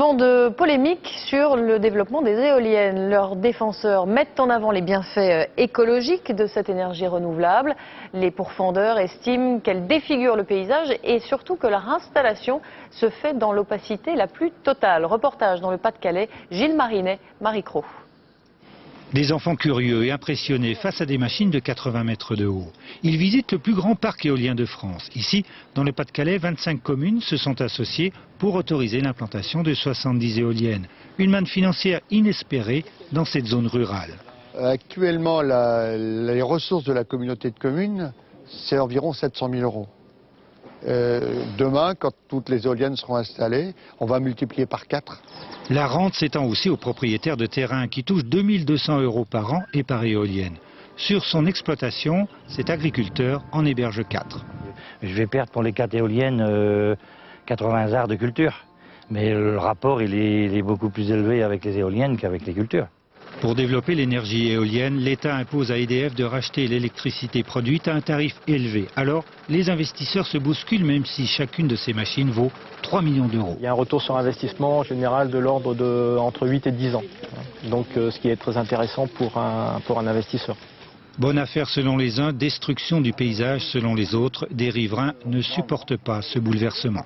Vent de polémique sur le développement des éoliennes. Leurs défenseurs mettent en avant les bienfaits écologiques de cette énergie renouvelable. Les pourfendeurs estiment qu'elle défigure le paysage et surtout que leur installation se fait dans l'opacité la plus totale. Reportage dans le Pas-de-Calais, Gilles Marinet, Marie Cros. Des enfants curieux et impressionnés face à des machines de 80 mètres de haut. Ils visitent le plus grand parc éolien de France. Ici, dans le Pas-de-Calais, 25 communes se sont associées pour autoriser l'implantation de 70 éoliennes. Une manne financière inespérée dans cette zone rurale. Actuellement, les ressources de la communauté de communes, c'est environ 700 000 euros. Demain, quand toutes les éoliennes seront installées, on va multiplier par 4. La rente s'étend aussi aux propriétaires de terrains qui touchent 2200 euros par an et par éolienne. Sur son exploitation, cet agriculteur en héberge 4. Je vais perdre pour les 4 éoliennes 80 arts de culture. Mais le rapport il est beaucoup plus élevé avec les éoliennes qu'avec les cultures. Pour développer l'énergie éolienne, l'État impose à EDF de racheter l'électricité produite à un tarif élevé. Alors, les investisseurs se bousculent même si chacune de ces machines vaut 3 millions d'euros. Il y a un retour sur investissement en général de l'ordre de entre 8 et 10 ans. Donc ce qui est très intéressant pour un investisseur. Bonne affaire selon les uns, destruction du paysage selon les autres. Des riverains ne supportent pas ce bouleversement.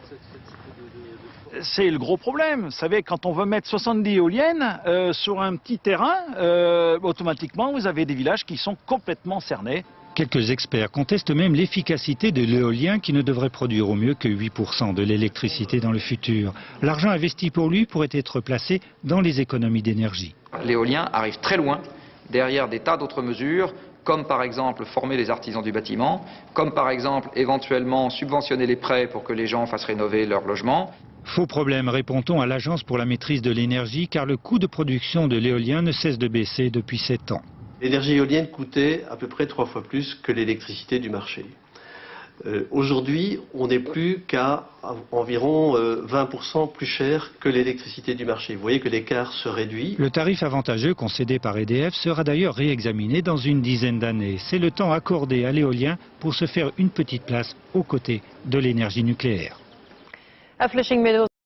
C'est le gros problème. Vous savez, quand on veut mettre 70 éoliennes sur un petit terrain, automatiquement, vous avez des villages qui sont complètement cernés. Quelques experts contestent même l'efficacité de l'éolien qui ne devrait produire au mieux que 8% de l'électricité dans le futur. L'argent investi pour lui pourrait être placé dans les économies d'énergie. L'éolien arrive très loin, derrière des tas d'autres mesures, comme par exemple former les artisans du bâtiment, comme par exemple éventuellement subventionner les prêts pour que les gens fassent rénover leur logement. Faux problème, répond-on à l'Agence pour la maîtrise de l'énergie, car le coût de production de l'éolien ne cesse de baisser depuis 7 ans. L'énergie éolienne coûtait à peu près 3 fois plus que l'électricité du marché. Aujourd'hui, on n'est plus qu'à environ 20% plus cher que l'électricité du marché. Vous voyez que l'écart se réduit. Le tarif avantageux concédé par EDF sera d'ailleurs réexaminé dans une dizaine d'années. C'est le temps accordé à l'éolien pour se faire une petite place aux côtés de l'énergie nucléaire. À Flushing Meadows.